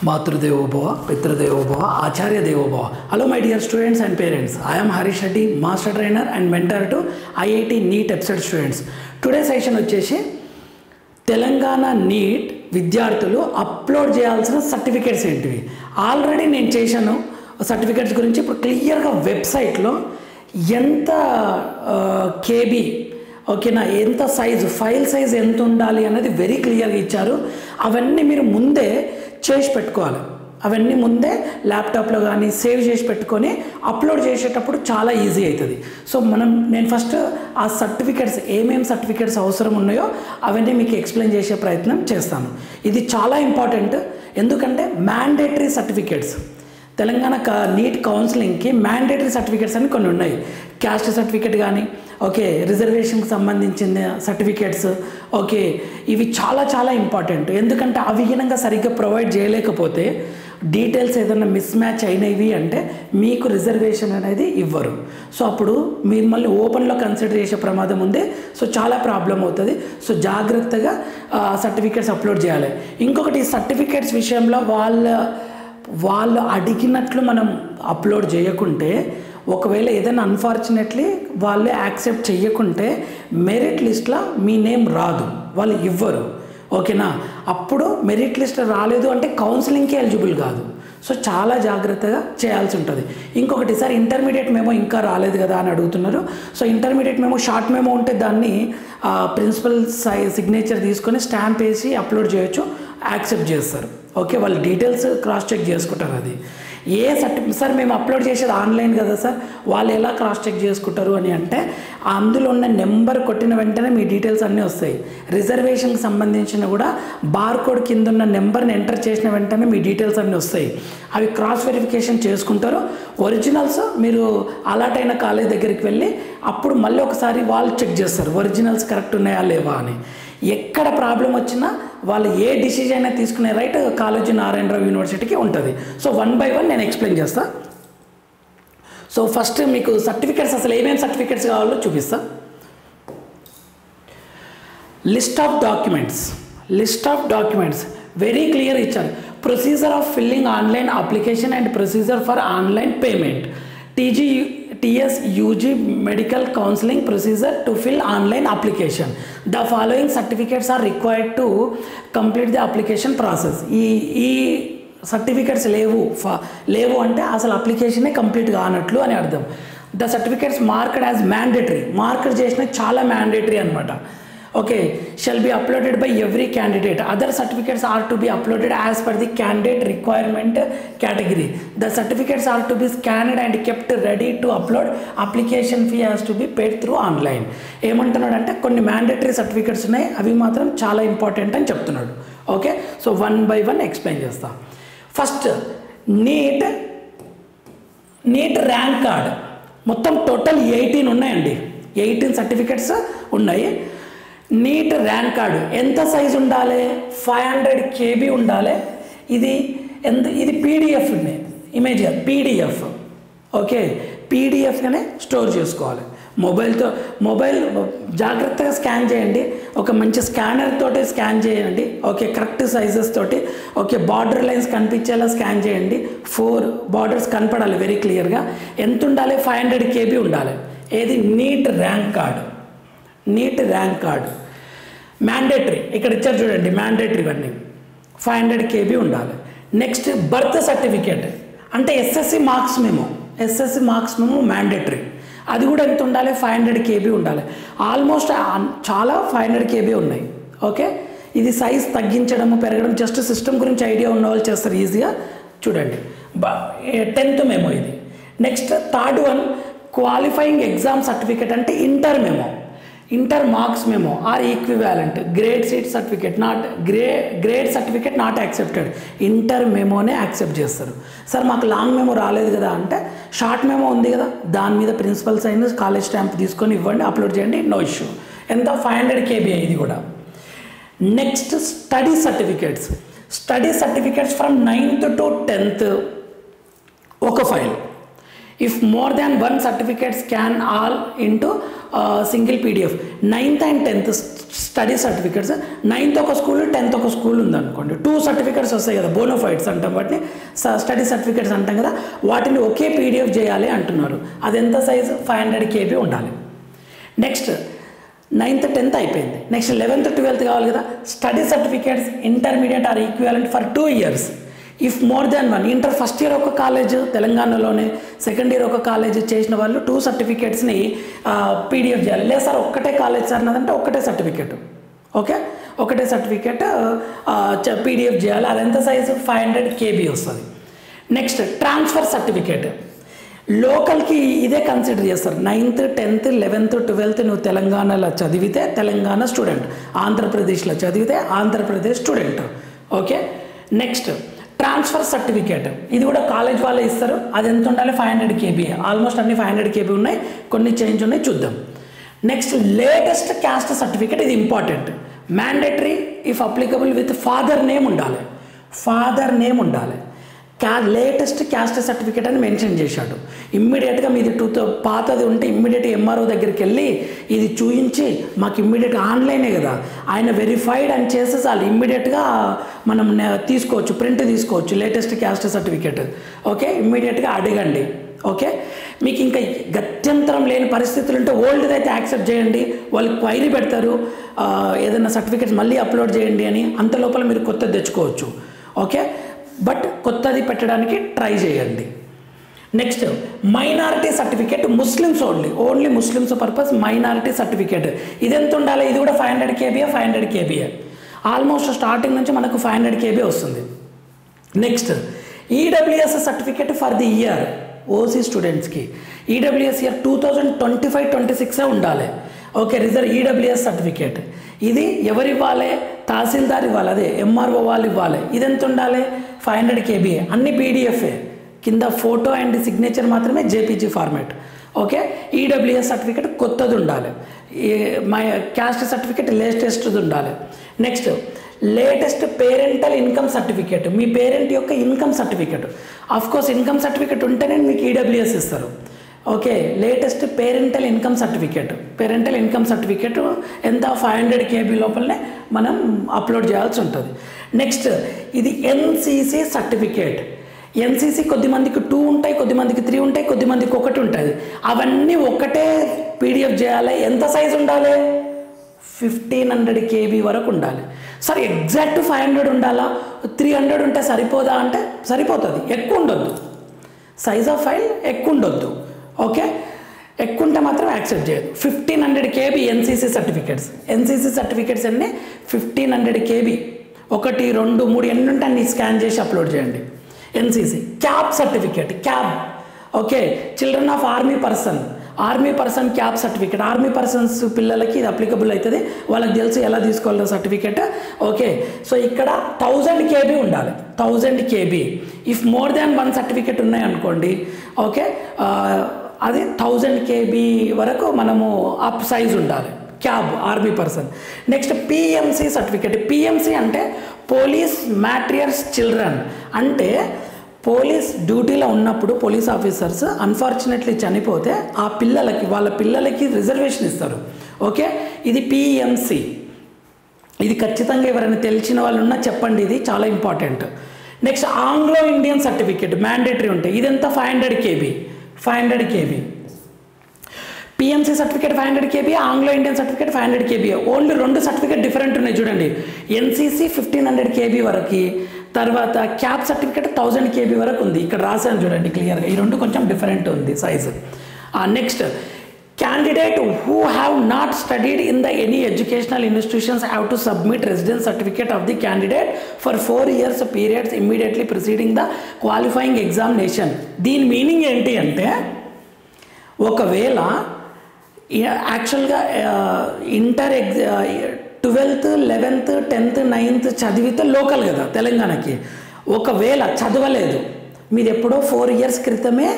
Matrudevo Bhava, Pitradevo Bhava, Acharya Devo Bhava. Hello my dear students and parents. I am Harish Reddy, Master Trainer and Mentor to IIT NEET EPSET students. Today's session వచ్చేసి Telangana neat విద్యార్థులు upload చేయాల్సిన certificates ఏంటివి. Already నేను చేశాను certificates గురించి. ఇప్పుడు క్లియర్గా వెబ్సైట్లో ఎంత కేబీ ఓకేనా, ఎంత సైజు, ఫైల్ సైజ్ ఎంత ఉండాలి అనేది వెరీ క్లియర్గా ఇచ్చారు. అవన్నీ మీరు ముందే చేసి పెట్టుకోవాలి. అవన్నీ ముందే ల్యాప్టాప్లో కానీ సేవ్ చేసి పెట్టుకొని అప్లోడ్ చేసేటప్పుడు చాలా ఈజీ అవుతుంది. సో నేను ఫస్ట్ ఆ సర్టిఫికేట్స్ ఏమేమి సర్టిఫికేట్స్ అవసరం ఉన్నాయో అవన్నీ మీకు ఎక్స్ప్లెయిన్ చేసే ప్రయత్నం చేస్తాను. ఇది చాలా ఇంపార్టెంట్, ఎందుకంటే మ్యాండేటరీ సర్టిఫికేట్స్ తెలంగాణ నీట్ కౌన్సిలింగ్కి మ్యాండేటరీ సర్టిఫికేట్స్ అని కొన్ని ఉన్నాయి. క్యాస్ట్ సర్టిఫికేట్ కానీ ఓకే, రిజర్వేషన్కి సంబంధించిన సర్టిఫికేట్స్ ఓకే, ఇవి చాలా చాలా ఇంపార్టెంట్. ఎందుకంటే అవి గినంగా సరిగ్గా ప్రొవైడ్ చేయలేకపోతే డీటెయిల్స్ ఏదైనా మిస్ మ్యాచ్ అయినవి అంటే మీకు రిజర్వేషన్ అనేది ఇవ్వరు. సో అప్పుడు మిమ్మల్ని ఓపెన్లో కన్సిడర్ చేసే ప్రమాదం ఉంది. సో చాలా ప్రాబ్లం అవుతుంది. సో జాగ్రత్తగా సర్టిఫికేట్స్ అప్లోడ్ చేయాలి. ఇంకొకటి సర్టిఫికేట్స్ విషయంలో వాళ్ళు అడిగినట్లు మనం అప్లోడ్ చేయకుంటే, ఒకవేళ ఏదైనా అన్ఫార్చునేట్లీ వాళ్ళు యాక్సెప్ట్ చేయకుంటే మెరిట్ లిస్ట్లో మీ నేమ్ రాదు, వాళ్ళు ఇవ్వరు ఓకేనా. అప్పుడు మెరిట్ లిస్ట్ రాలేదు అంటే కౌన్సిలింగ్కి ఎలిజిబుల్ కాదు. సో చాలా జాగ్రత్తగా చేయాల్సి ఉంటుంది. ఇంకొకటి సార్ ఇంటర్మీడియట్ మెమో ఇంకా రాలేదు కదా అని అడుగుతున్నారు. So intermediate memo short memo ఉంటే దాన్ని ప్రిన్సిపల్ సిగ్నేచర్ తీసుకొని స్టాంప్ వేసి అప్లోడ్ చేయొచ్చు, యాక్సెప్ట్ చేస్తారు ఓకే. వాళ్ళు డీటెయిల్స్ క్రాస్ చెక్ చేసుకుంటారు. అది ఏ సార్ మేము అప్లోడ్ చేసేది ఆన్లైన్ కదా సార్, వాళ్ళు ఎలా క్రాస్ చెక్ చేసుకుంటారు అని అంటే, అందులో ఉన్న నెంబర్ కొట్టిన వెంటనే మీ డీటెయిల్స్ అన్నీ వస్తాయి. రిజర్వేషన్కి సంబంధించిన కూడా బార్కోడ్ కింద ఉన్న నెంబర్ని ఎంటర్ చేసిన వెంటనే మీ డీటెయిల్స్ అన్నీ వస్తాయి. అవి క్రాస్ వెరిఫికేషన్ చేసుకుంటారు. ఒరిజినల్స్ మీరు అలాట్ అయిన కాలేజ్ దగ్గరికి వెళ్ళి అప్పుడు మళ్ళీ ఒకసారి వాళ్ళు చెక్ చేస్తారు ఒరిజినల్స్ కరెక్ట్ ఉన్నాయా లేవా అని. ఎక్కడ ప్రాబ్లం వచ్చినా వాళ్ళు ఏ డిసిజన్ అయినా తీసుకునే రైట్ కాలేజీ నారాయణరావు యూనివర్సిటీకి ఉంటుంది. సో 1 by 1 నేను ఎక్స్ప్లెయిన్ చేస్తా. సో ఫస్ట్ మీకు సర్టిఫికేట్స్ అసలు ఏమేమి సర్టిఫికేట్స్ కావాలో చూపిస్తా. List of documents very clear ఇచ్చారు. Procedure of filling online application and procedure for online payment, TS UG medical counseling procedure to fill online application. The following certificates are required to complete the application process. ఈ certificates లేవు అంటే అసలు అప్లికేషనే complete కానట్లు అని అర్థం. The certificates marked as mandatory, mark చేసిన చాలా మ్యాండేటరీ అనమాట okay. Shall be uploaded by every candidate. Other certificates are to be uploaded as per the candidate requirement category. The certificates are to be scanned and kept ready to upload. Application fee has to be paid through online. ఏమంటున్నాడు అంటే కొన్ని mandatory certificates ఉన్నాయి, అవి మాత్రం చాలా important అని చెప్తున్నాడు okay. So 1 by 1 explain చేస్తా. ఫస్ట్ నీట్ ర్యాంక్ కార్డ్ మొత్తం టోటల్ 18 ఉన్నాయండి. 18 సర్టిఫికేట్స్ ఉన్నాయి. నీట్ ర్యాంక్ కార్డు ఎంత సైజు ఉండాలి? 500 KB ఉండాలి. ఇది PDF ఇమేజ్, PDF ఓకే. PDFగానే స్టోర్ చేసుకోవాలి. మొబైల్ జాగ్రత్తగా స్కాన్ చేయండి. ఒక మంచి స్కానర్ తోటి స్కాన్ చేయండి ఓకే, కరెక్ట్ సైజెస్ తోటి ఓకే. బార్డర్ లైన్స్ కనిపించేలా స్కాన్ చేయండి. 4 బార్డర్స్ కనపడాలి వెరీ క్లియర్గా. ఎంత ఉండాలి? 500 KB ఉండాలి. ఏది? Neat rank card mandatory. ఇక్కడ ఇచ్చారు చూడండి, మ్యాండేటరీ ఇవన్నీ 500 KB ఉండాలి. నెక్స్ట్ బర్త్ సర్టిఫికేట్ అంటే SSC మార్క్స్ మేము మ్యాండేటరీ. అది కూడా ఎంత ఉండాలి? 500 KB ఉండాలి. ఆల్మోస్ట్ చాలా 500 KB ఉన్నాయి ఓకే. ఇది సైజ్ తగ్గించడము పెరగడం జస్ట్ సిస్టమ్ గురించి ఐడియా ఉన్న వాళ్ళు చేస్తారు ఈజీగా. చూడండి 10th మెమో ఇది. Next third one qualifying exam certificate అంటే inter marks memo or equivalent. Grade certificate not accepted. Inter మెమోనే యాక్సెప్ట్ చేస్తారు. సార్ మాకు లాంగ్ మెమో రాలేదు కదా అంటే షార్ట్ మెమో ఉంది కదా, దాని మీద ప్రిన్సిపల్ సైన్ కాలేజ్ స్టాంప్ తీసుకొని ఇవ్వండి, అప్లోడ్ చేయండి, నో ఇష్యూ. ఎంత? 500 KB ఇది కూడా. Next study certificates from 9th to 10th ఒక file. If more than one certificate scan all into single PDF. 9th and 10th study certificates. 9th ఒక school, 10th ఒక school ఉందనుకోండి, 2 certificates వస్తాయి కదా, bona fides అంటాం వాటిని, స్టడీ సర్టిఫికేట్స్ అంటాం కదా, వాటిని ఒకే PDF చేయాలి అంటున్నారు. అది ఎంత సైజు? 500 KB ఉండాలి. నెక్స్ట్ 9th 10th అయిపోయింది. నెక్స్ట్ 11th 12th కావాలి కదా. Study certificates intermediate or equivalent for 2 years. If more than 1, inter first year ఒక కాలేజ్ తెలంగాణలోనే, సెకండ్ ఇయర్ ఒక కాలేజ్ చేసిన వాళ్ళు 2 సర్టిఫికేట్స్ని PDF చేయాలి. లేదు సార్ ఒక్కటే కాలేజ్ సార్ అన్నదంటే ఒక్కటే సర్టిఫికేట్, ఓకే, ఒకటే సర్టిఫికేట్ PDF చేయాలి. అది ఎంత సైజు? 500 KB వస్తుంది. Next transfer certificate. లోకల్కి ఇదే కన్సిడర్ చేస్తారు. 9th 10th 11th 12th నువ్వు తెలంగాణలో చదివితే తెలంగాణ స్టూడెంట్, ఆంధ్రప్రదేశ్లో చదివితే Andhra Pradesh student, okay. Next transfer certificate, ఇది కూడా కాలేజ్ వాళ్ళే ఇస్తారు. అది ఎంత ఉండాలి? 500 KB. ఆల్మోస్ట్ అన్ని 500 KB ఉన్నాయి, కొన్ని చేంజ్ ఉన్నాయి, చూద్దాం. నెక్స్ట్ లేటెస్ట్ క్యాస్ట్ సర్టిఫికేట్, ఇది important, mandatory if applicable with father name ఉండాలి, ఫాదర్ నేమ్ ఉండాలి. లేటెస్ట్ క్యాస్ట్ సర్టిఫికేట్ అని మెన్షన్ చేశాడు. ఇమ్మీడియట్గా మీది పాతది ఉంటే ఇమ్మీడియట్గా MRO దగ్గరికి వెళ్ళి ఇది చూయించి మాకు ఇమ్మీడియట్గా ఆన్లైనే కదా, ఆయన వెరిఫైడ్ అని చేస్తే చాలు, ఇమ్మీడియట్గా మనం తీసుకోవచ్చు, ప్రింట్ తీసుకోవచ్చు లేటెస్ట్ క్యాస్ట్ సర్టిఫికేట్, ఓకే. ఇమ్మీడియట్గా అడగండి, ఓకే. మీకు ఇంకా గత్యంతరం లేని పరిస్థితులు ఉంటే ఓల్డ్ది అయితే యాక్సెప్ట్ చేయండి, వాళ్ళు క్వైరీ పెడతారు ఏదైనా సర్టిఫికేట్స్ మళ్ళీ అప్లోడ్ చేయండి అని, అంత లోపల మీరు కొత్తది తెచ్చుకోవచ్చు, ఓకే. బట్ కొత్తది పెట్టడానికి ట్రై చేయండి. Next minority certificate, Muslims only Muslims purpose minority certificate, ఇది ఎంత ఉండాలి? ఇది కూడా 500 KB, 500 KB. ఆల్మోస్ట్ స్టార్టింగ్ నుంచి మనకు 500 KB వస్తుంది. Next EWS certificate for the year, OC స్టూడెంట్స్కి EWS ఇయర్ 2025-26 ఉండాలి, ఓకే. EWS సర్టిఫికేట్ ఇది ఎవరు ఇవ్వాలి? తహసీల్దార్ ఇవ్వాలి, అదే MRO వాళ్ళు ఇవ్వాలి. ఇది ఎంత ఉండాలి? 500 KB. అన్ని PDF, కింద ఫోటో అండ్ సిగ్నేచర్ మాత్రమే JPG format, okay. EWS certificate కొత్తది ఉండాలి. మై క్యాస్ట్ సర్టిఫికేట్ లేటెస్ట్ది ఉండాలి. Next latest parental income certificate, మీ పేరెంట్ యొక్క income certificate. Of course income certificate ఉంటేనే మీకు EWS ఇస్తారు, okay. Latest parental income certificate, parental income certificate ఎంత? 500 KB లోపలనే మనం అప్లోడ్ చేయాల్సి ఉంటుంది. నెక్స్ట్ ఇది NCC సర్టిఫికేట్. NCC కొద్దిమందికి 2 ఉంటాయి, కొద్దిమందికి 3 ఉంటాయి, కొద్దిమందికి 1 ఉంటుంది. అవన్నీ ఒకటే PDF చేయాలి. ఎంత సైజు ఉండాలి? 1500 KB వరకు ఉండాలి. సార్ ఎగ్జాక్ట్ 500 ఉండాలా? 300 ఉంటే సరిపోదా అంటే సరిపోతుంది, ఎక్కువ ఉండొద్దు, సైజ్ ఆఫ్ ఫైల్ ఎక్కువ ఉండొద్దు, ఓకే. ఎక్కువ ఉంటే మాత్రం యాక్సెప్ట్ చేయదు. 1500 KB NCC certificates. NCC certificates అన్నీ 1500 KB, 1 2 3 ఎన్ని ఉంటే అన్ని స్కాన్ చేసి అప్లోడ్ చేయండి. NCC CAP certificate, cab, okay. Children of army person CAP certificate, army persons పిల్లలకి ఇది అప్లికబుల్ అవుతుంది, వాళ్ళకి తెలుసు ఎలా తీసుకోవాలో సర్టిఫికేట్, ఓకే. సో ఇక్కడ 1000 KB ఉండాలి, 1000 KB. If more than 1 certificate ఉన్నాయి అనుకోండి, ఓకే, అది 1000 KB వరకు మనము అప్ సైజ్ ఉండాలి, cab army person. Next PMC certificate. PMC అంటే పోలీస్ మ్యాట్రియర్స్ చిల్డ్రన్, అంటే పోలీస్ డ్యూటీలో ఉన్నప్పుడు పోలీస్ ఆఫీసర్స్ అన్ఫార్చునేట్లీ చనిపోతే ఆ పిల్లలకి, వాళ్ళ పిల్లలకి రిజర్వేషన్ ఇస్తారు, ఓకే. ఇది PMC. ఇది ఖచ్చితంగా ఎవరైనా తెలిసిన వాళ్ళు ఉన్నా చెప్పండి, ఇది చాలా important. Next Anglo Indian certificate mandatory ఉంటాయి, ఇదంతా 500 KB, 500 KB. PMC certificate 500 KB, Anglo Indian certificate 500 KB. Only 2 certificate different ఉన్నాయి చూడండి. NCC 1500 KB వరకు, తర్వాత క్యాబ్ సర్టిఫికేట్ 1000 KB వరకు ఉంది. ఇక్కడ రాశాను చూడండి క్లియర్గా, ఈ 2 కొంచెం డిఫరెంట్ ఉంది size. Next candidate who have not studied in the any educational institutions have to submit residence certificate of the candidate for 4 years periods immediately preceding the qualifying examination. దీని మీనింగ్ ఏంటి అంటే, ఒకవేళ యాక్చువల్గా inter 12th 11th 10th 9th చదివితే local కదా తెలంగాణకి, ఒకవేళ చదవలేదు, మీది ఎప్పుడో 4 years క్రితమే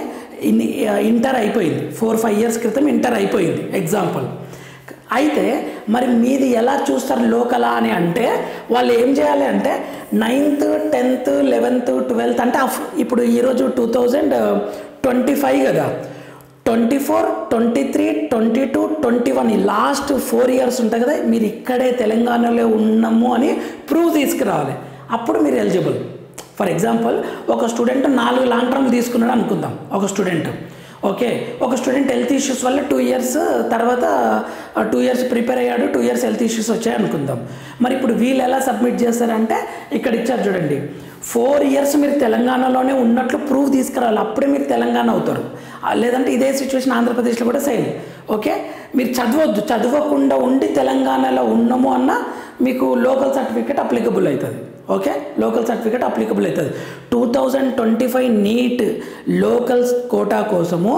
ఇంటర్ అయిపోయింది, 4-5 years క్రితం ఇంటర్ అయిపోయింది ఎగ్జాంపుల్. అయితే మరి మీది ఎలా చూస్తారు లోకలా అని అంటే, వాళ్ళు ఏం చేయాలి అంటే 9th 10th 11th 12th అంటే ఇప్పుడు ఈరోజు 2025 కదా, 24, 23, 22, 21 ఈ లాస్ట్ 4 ఇయర్స్ ఉంటాయి కదా, మీరు ఇక్కడే తెలంగాణలో ఉన్నాము అని ప్రూవ్ తీసుకురావాలి. అప్పుడు మీరు ఎలిజిబుల్. ఫర్ ఎగ్జాంపుల్ ఒక స్టూడెంట్ 4 లాంగ్ టర్మ్ తీసుకున్నాడు అనుకుందాం. ఒక స్టూడెంట్ హెల్త్ ఇష్యూస్ వల్ల 2 ఇయర్స్ తర్వాత 2 ఇయర్స్ ప్రిపేర్ అయ్యాడు, 2 ఇయర్స్ హెల్త్ ఇష్యూస్ వచ్చాయి అనుకుందాం. మరి ఇప్పుడు వీళ్ళు ఎలా సబ్మిట్ చేస్తారంటే ఇక్కడ ఇచ్చారు చూడండి, 4 ఇయర్స్ మీరు తెలంగాణలోనే ఉన్నట్లు ప్రూఫ్ తీసుకురావాలి, అప్పుడే మీరు తెలంగాణ అవుతారు. లేదంటే ఇదే సిచ్యువేషన్ ఆంధ్రప్రదేశ్లో కూడా సేమ్. ఓకే, మీరు చదవకుండా ఉండి తెలంగాణలో ఉన్నాము అన్న మీకు లోకల్ సర్టిఫికేట్ అప్లికబుల్ అవుతుంది. ఓకే, లోకల్ సర్టిఫికేట్ అప్లికబుల్ అవుతుంది. 2025 నీట్ లోకల్స్ కోటా కోసము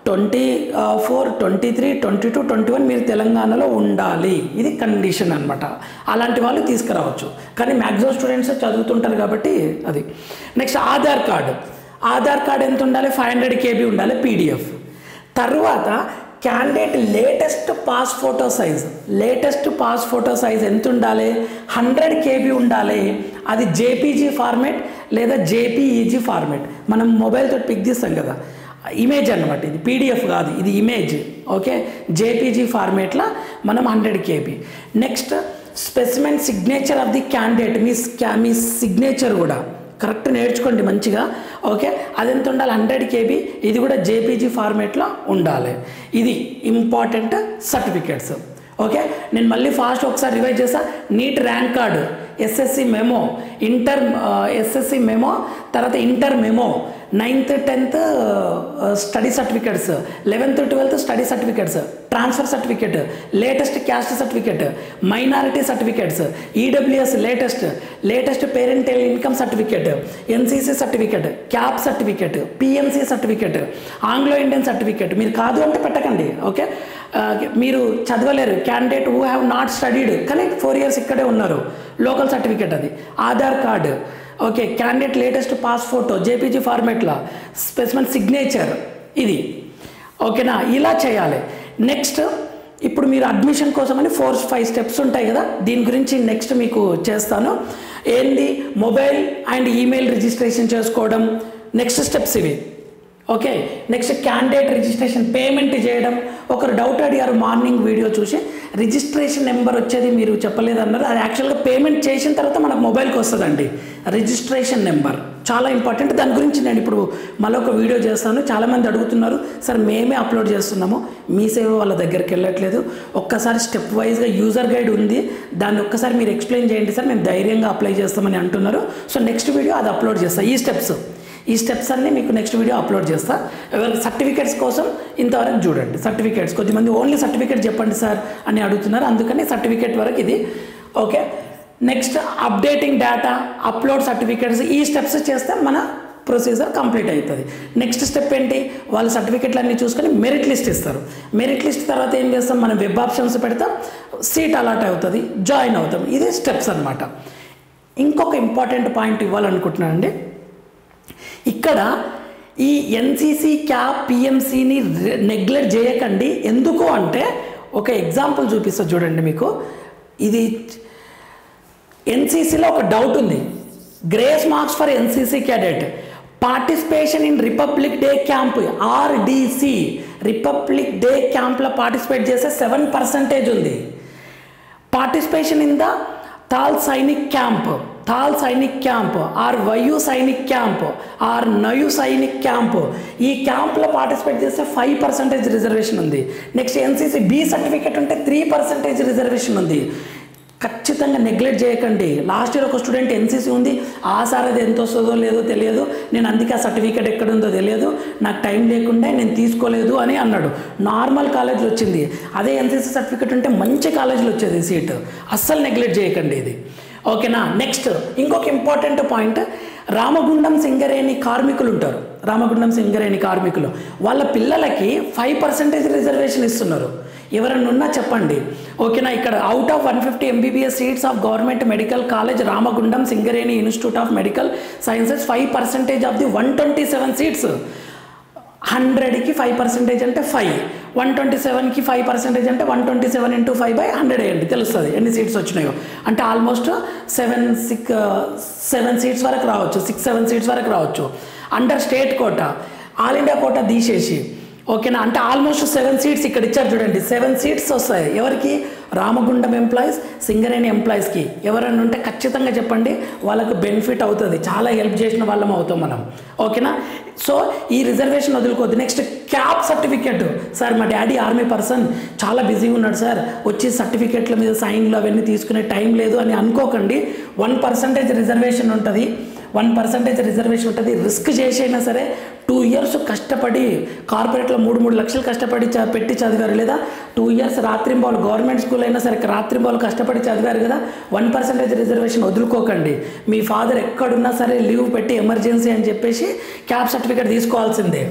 24, 23, 22, 21 మీరు తెలంగాణలో ఉండాలి. ఇది కండిషన్ అనమాట. అలాంటి వాళ్ళు తీసుకురావచ్చు, కానీ మ్యాక్సిమం స్టూడెంట్స్ చదువుతుంటారు కాబట్టి అది. నెక్స్ట్ ఆధార్ కార్డ్ ఎంత ఉండాలి? 500 KB ఉండాలి PDF. తర్వాత candidate latest pass photo size ఎంత ఉండాలి? 100 KB ఉండాలి. అది JPG ఫార్మేట్ లేదా JPEG ఫార్మేట్. మనం మొబైల్తో పిక్ తీస్తాం కదా, ఇమేజ్ అనమాట, ఇది PDF కాదు, ఇది ఇమేజ్. ఓకే, JPG ఫార్మేట్లో మనం 100 KB. Next specimen signature of the candidate, me signature కూడా కరెక్ట్ నేర్చుకోండి మంచిగా. ఓకే, అది ఎంత ఉండాలి? 100 KB. ఇది కూడా JPG ఫార్మేట్లో ఉండాలి. ఇది ఇంపార్టెంట్ సర్టిఫికేట్స్. ఓకే, నేను మళ్ళీ ఫాస్ట్ ఒకసారి రివైజ్ చేస్తా. NEET rank card, SSC memo, SSC memo, తర్వాత inter memo, 9th, 10th study certificates, 11th, 12th study certificates, transfer certificate, latest caste certificate, minority certificates, EWS latest parental income certificate, NCC certificate, CAP certificate, PMC certificate, Anglo Indian certificate. మీరు కాదు అంటే పెట్టకండి. Okay, మీరు చదవలేరు, candidate who have not studied కానీ 4 years ఇక్కడే ఉన్నారు, local certificate అది. Aadhaar card, okay, candidate latest pass photo JPG ఫార్మేట్లో, specimen signature, ఇది. ఓకేనా, ఇలా చేయాలి. నెక్స్ట్ ఇప్పుడు మీరు అడ్మిషన్ కోసమని 4-5 స్టెప్స్ ఉంటాయి కదా, దీని గురించి నెక్స్ట్ మీకు చేస్తాను. ఏంది? మొబైల్ అండ్ ఈమెయిల్ రిజిస్ట్రేషన్ చేసుకోవడం నెక్స్ట్ స్టెప్స్ ఇవి. Okay, next candidate registration payment చేయడం. ఒకరు డౌట్ అడిగారు మార్నింగ్ వీడియో చూసి, రిజిస్ట్రేషన్ నెంబర్ వచ్చేది మీరు చెప్పలేదన్నారు. అది యాక్చువల్గా పేమెంట్ చేసిన తర్వాత మనకు మొబైల్కి వస్తుందండి రిజిస్ట్రేషన్ నెంబర్, చాలా ఇంపార్టెంట్. దాని గురించి నేను ఇప్పుడు మరొక వీడియో చేస్తాను. చాలామంది అడుగుతున్నారు, సార్ మేమే అప్లోడ్ చేస్తున్నాము, మీ సేవ వాళ్ళ దగ్గరికి వెళ్ళట్లేదు, ఒక్కసారి స్టెప్ వైజ్గా యూజర్ గైడ్ ఉంది, దాన్ని ఒక్కసారి మీరు ఎక్స్ప్లెయిన్ చేయండి సార్, మేము ధైర్యంగా అప్లై చేస్తామని అంటున్నారు. సో నెక్స్ట్ వీడియో అది అప్లోడ్ చేస్తాను. ఈ స్టెప్స్ అన్నీ మీకు నెక్స్ట్ వీడియో అప్లోడ్ చేస్తా. ఎవరికి సర్టిఫికేట్స్ కోసం ఇంతవరకు చూడండి. సర్టిఫికేట్స్ కొద్దిమంది ఓన్లీ సర్టిఫికేట్ చెప్పండి సార్ అని అడుగుతున్నారు, అందుకని సర్టిఫికేట్ వరకు ఇది. Okay, next updating data, upload certificates, ఈ స్టెప్స్ చేస్తే మన ప్రొసీజర్ కంప్లీట్ అవుతుంది. నెక్స్ట్ స్టెప్ ఏంటి? వాళ్ళ సర్టిఫికేట్లు అన్నీ చూసుకొని మెరిట్ లిస్ట్ ఇస్తారు. మెరిట్ లిస్ట్ తర్వాత ఏం చేస్తాం? మనం వెబ్ ఆప్షన్స్ పెడతాం, సీట్ అలాట్ అవుతుంది, జాయిన్ అవుతాం. ఇది స్టెప్స్ అనమాట. ఇంకొక ఇంపార్టెంట్ పాయింట్ ఇవ్వాలనుకుంటున్నానండి. ఇక్కడ ఈ NCC క్యాప్ PMCని నెగ్లెక్ట్ చేయకండి. ఎందుకు అంటే ఒక ఎగ్జాంపుల్ చూపిస్తా చూడండి మీకు. ఇది NCCలో ఒక డౌట్ ఉంది. Grace marks for NCC cadet, participation in Republic Day camp RDC, Republic Day క్యాంప్లో పార్టిసిపేట్ చేస్తే 7% ఉంది. Participation in the Thal Sainik camp or Vayu Sainik camp or Nau Sainik camp, ఈ క్యాంప్లో పార్టిసిపేట్ చేస్తే 5% రిజర్వేషన్ ఉంది. నెక్స్ట్ NCC B సర్టిఫికేట్ ఉంటే 3% రిజర్వేషన్ ఉంది. ఖచ్చితంగా నెగ్లెక్ట్ చేయకండి. లాస్ట్ ఇయర్ ఒక స్టూడెంట్ NCC ఉంది, ఆ సార్ అది ఎంత వస్తుందో లేదో తెలియదు, నేను అందుకే ఆ సర్టిఫికేట్ ఎక్కడుందో తెలియదు, నాకు టైం లేకుండా నేను తీసుకోలేదు అని అన్నాడు. నార్మల్ కాలేజ్లో వచ్చింది. అదే NCC సర్టిఫికేట్ ఉంటే మంచి కాలేజ్లో వచ్చేది సీట్. అస్సలు నెగ్లెక్ట్ చేయకండి ఇది. ఓకేనా. నెక్స్ట్ ఇంకొక ఇంపార్టెంట్ పాయింట్, రామగుండం సింగరేణి కార్మికులు ఉంటారు. రామగుండం సింగరేణి కార్మికులు వాళ్ళ పిల్లలకి 5% రిజర్వేషన్ ఇస్తున్నారు. ఎవరన్నా ఉన్నా చెప్పండి. ఓకేనా. ఇక్కడ out of 150 MBBS seats of government medical college Ramagundam Singareni institute of medical sciences 5% of the 127 seats. 100కి 5% అంటే 5, 127కి 5% అంటే 127 × 5/100 వేయండి, తెలుస్తుంది ఎన్ని సీట్స్ వచ్చినాయో. అంటే ఆల్మోస్ట్ 7 సీట్స్ వరకు రావచ్చు, 6-7 సీట్స్ వరకు రావచ్చు. Under state quota, all India quota తీసేసి ఓకేనా, అంటే ఆల్మోస్ట్ 7 సీట్స్ ఇక్కడ ఇచ్చారు చూడండి. 7 సీట్స్ వస్తాయి. ఎవరికి? రామగుండం ఎంప్లాయీస్, సింగరేణి ఎంప్లాయీస్కి. ఎవరైనా ఉంటే ఖచ్చితంగా చెప్పండి, వాళ్ళకు బెనిఫిట్ అవుతుంది, చాలా హెల్ప్ చేసిన వాళ్ళం అవుతాం మనం. ఓకేనా, సో ఈ రిజర్వేషన్ వదులుకోవద్దు. Next CAP certificate. సార్ మా డాడీ ఆర్మీ పర్సన్, చాలా బిజీగా ఉన్నాడు సార్, వచ్చి సర్టిఫికేట్ల మీద సైన్లు అవన్నీ తీసుకునే టైం లేదు అని అనుకోకండి. 1% రిజర్వేషన్ ఉంటుంది. 1% రిజర్వేషన్ ఉంటుంది. రిస్క్ చేసైనా సరే 2 ఇయర్స్ కష్టపడి కార్పొరేట్లో 3 లక్షలు కష్టపడి పెట్టి చదివారు, లేదా 2 ఇయర్స్ రాత్రింబాలు గవర్నమెంట్ స్కూల్ అయినా సరే రాత్రింబాలు కష్టపడి చదివారు కదా, 1% రిజర్వేషన్ వదులుకోకండి. మీ ఫాదర్ ఎక్కడున్నా సరే లీవ్ పెట్టి ఎమర్జెన్సీ అని చెప్పేసి క్యాప్ సర్టిఫికేట్ తీసుకోవాల్సిందే.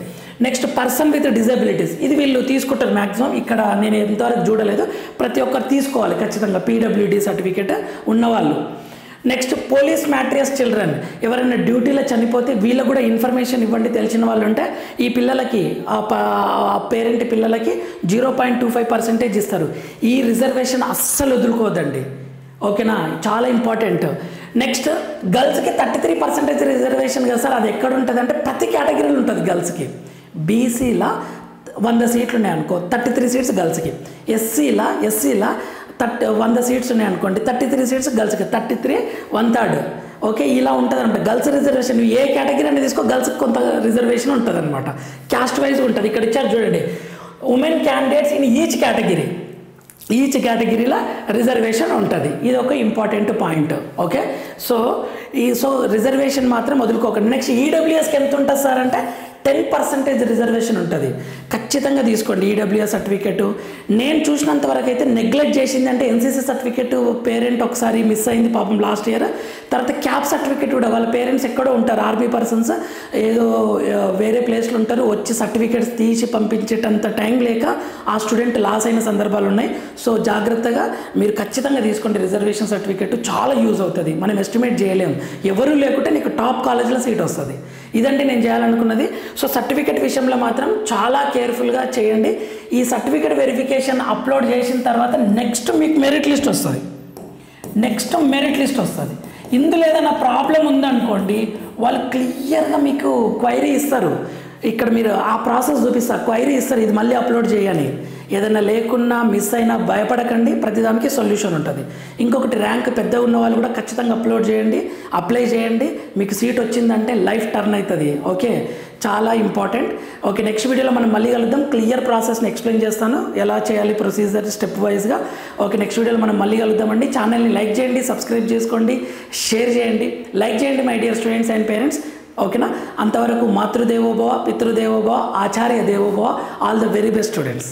నెక్స్ట్ పర్సన్ విత్ డిజబిలిటీస్, ఇది వీళ్ళు తీసుకుంటారు మ్యాక్సిమం. ఇక్కడ నేను ఎంతవరకు చూడలేదు, ప్రతి ఒక్కరు తీసుకోవాలి ఖచ్చితంగా పీడబ్ల్యూడీ సర్టిఫికేట్ ఉన్నవాళ్ళు. నెక్స్ట్ పోలీస్ మ్యాట్రియస్ చిల్డ్రన్, ఎవరైనా డ్యూటీలో చనిపోతే వీళ్ళకు కూడా ఇన్ఫర్మేషన్ ఇవ్వండి, తెలిసిన వాళ్ళు ఉంటే. ఈ పిల్లలకి ఆ పేరెంట్ పిల్లలకి 0.25% ఇస్తారు. ఈ రిజర్వేషన్ అస్సలు వదులుకోవద్దండి. ఓకేనా, చాలా ఇంపార్టెంట్. నెక్స్ట్ గర్ల్స్కి 33% రిజర్వేషన్ కదా సార్, అది ఎక్కడ ఉంటుంది అంటే ప్రతి కేటగిరీలో ఉంటుంది. గర్ల్స్కి బీసీలా 100 సీట్లు ఉన్నాయి అనుకో, 33 సీట్స్ గర్ల్స్కి. ఎస్సీలా 100 సీట్స్ ఉన్నాయి అనుకోండి, 33 సీట్స్ గర్ల్స్కి, 33 1/3. ఓకే, ఇలా ఉంటుంది అనమాట గర్ల్స్ రిజర్వేషన్. ఏ కేటగిరీ అనేది తీసుకో, గర్ల్స్కి కొంత రిజర్వేషన్ ఉంటుంది అనమాట. క్యాస్ట్ వైజ్ ఉంటుంది. ఇక్కడ ఇచ్చారు చూడండి, ఉమెన్ క్యాండిడేట్స్ ఇన్ ఈచ్ కేటగిరీలో రిజర్వేషన్ ఉంటుంది. ఇది ఒక important point. Okay, so reservation మాత్రం వదులుకోకండి. నెక్స్ట్ ఈడబ్ల్యూఎస్కి ఎంత ఉంటుంది సార్ అంటే 10% రిజర్వేషన్ ఉంటుంది. ఖచ్చితంగా తీసుకోండి ఈడబ్ల్యూఎస్ సర్టిఫికేట్. నేను చూసినంత వరకు అయితే నెగ్లెక్ట్ చేసింది అంటే ఎన్సీసీ సర్టిఫికేట్ పేరెంట్ ఒకసారి మిస్ అయింది పాపం లాస్ట్ ఇయర్. తర్వాత క్యాప్ సర్టిఫికేట్ కూడా, వాళ్ళ పేరెంట్స్ ఎక్కడో ఉంటారు, ఆర్మీ పర్సన్స్ ఏదో వేరే ప్లేస్లో ఉంటారు, వచ్చి సర్టిఫికేట్స్ తీసి పంపించేటంత టైం లేక ఆ స్టూడెంట్ లాస్ అయిన సందర్భాలు ఉన్నాయి. సో జాగ్రత్తగా మీరు ఖచ్చితంగా తీసుకోండి రిజర్వేషన్ సర్టిఫికేట్, చాలా యూజ్ అవుతుంది. మనం ఎస్టిమేట్ చేయలేము, ఎవరు లేకుంటే నీకు టాప్ కాలేజ్లో సీట్ వస్తుంది. ఇదంటే నేను చేయాలనుకున్నది. సో సర్టిఫికేట్ విషయంలో మాత్రం చాలా కేర్ఫుల్గా చేయండి. ఈ సర్టిఫికేట్ వెరిఫికేషన్ అప్లోడ్ చేసిన తర్వాత నెక్స్ట్ మీకు మెరిట్ లిస్ట్ వస్తుంది. ఇందులో ఏదైనా ప్రాబ్లం ఉందనుకోండి, వాళ్ళు క్లియర్గా మీకు క్వైరీ ఇస్తారు. ఇక్కడ మీరు ఆ ప్రాసెస్ చూపిస్తారు, క్వైరీ ఇస్తారు, ఇది మళ్ళీ అప్లోడ్ చేయని. ఏదైనా లేకున్నా మిస్ అయినా భయపడకండి, ప్రతిదానికి సొల్యూషన్ ఉంటుంది. ఇంకొకటి, ర్యాంక్ పెద్దగా ఉన్న వాళ్ళు కూడా ఖచ్చితంగా అప్లై చేయండి. మీకు సీట్ వచ్చిందంటే లైఫ్ టర్న్ అవుతుంది. ఓకే, చాలా ఇంపార్టెంట్. ఓకే, నెక్స్ట్ వీడియోలో మనం మళ్ళీ కలుద్దాం. క్లియర్ ప్రాసెస్ని ఎక్స్ప్లెయిన్ చేస్తాను, ఎలా చేయాలి ప్రొసీజర్ స్టెప్ వైజ్గా. ఓకే, నెక్స్ట్ వీడియోలో మనం మళ్ళీ కలుద్దామండి. ఛానల్ని లైక్ చేయండి, సబ్స్క్రైబ్ చేసుకోండి, షేర్ చేయండి, లైక్ చేయండి my dear students and parents. ఓకేనా, అంతవరకు మాతృదేవోభవ, పితృదేవోభవ, ఆచార్య దేవోభవ. All the very best students.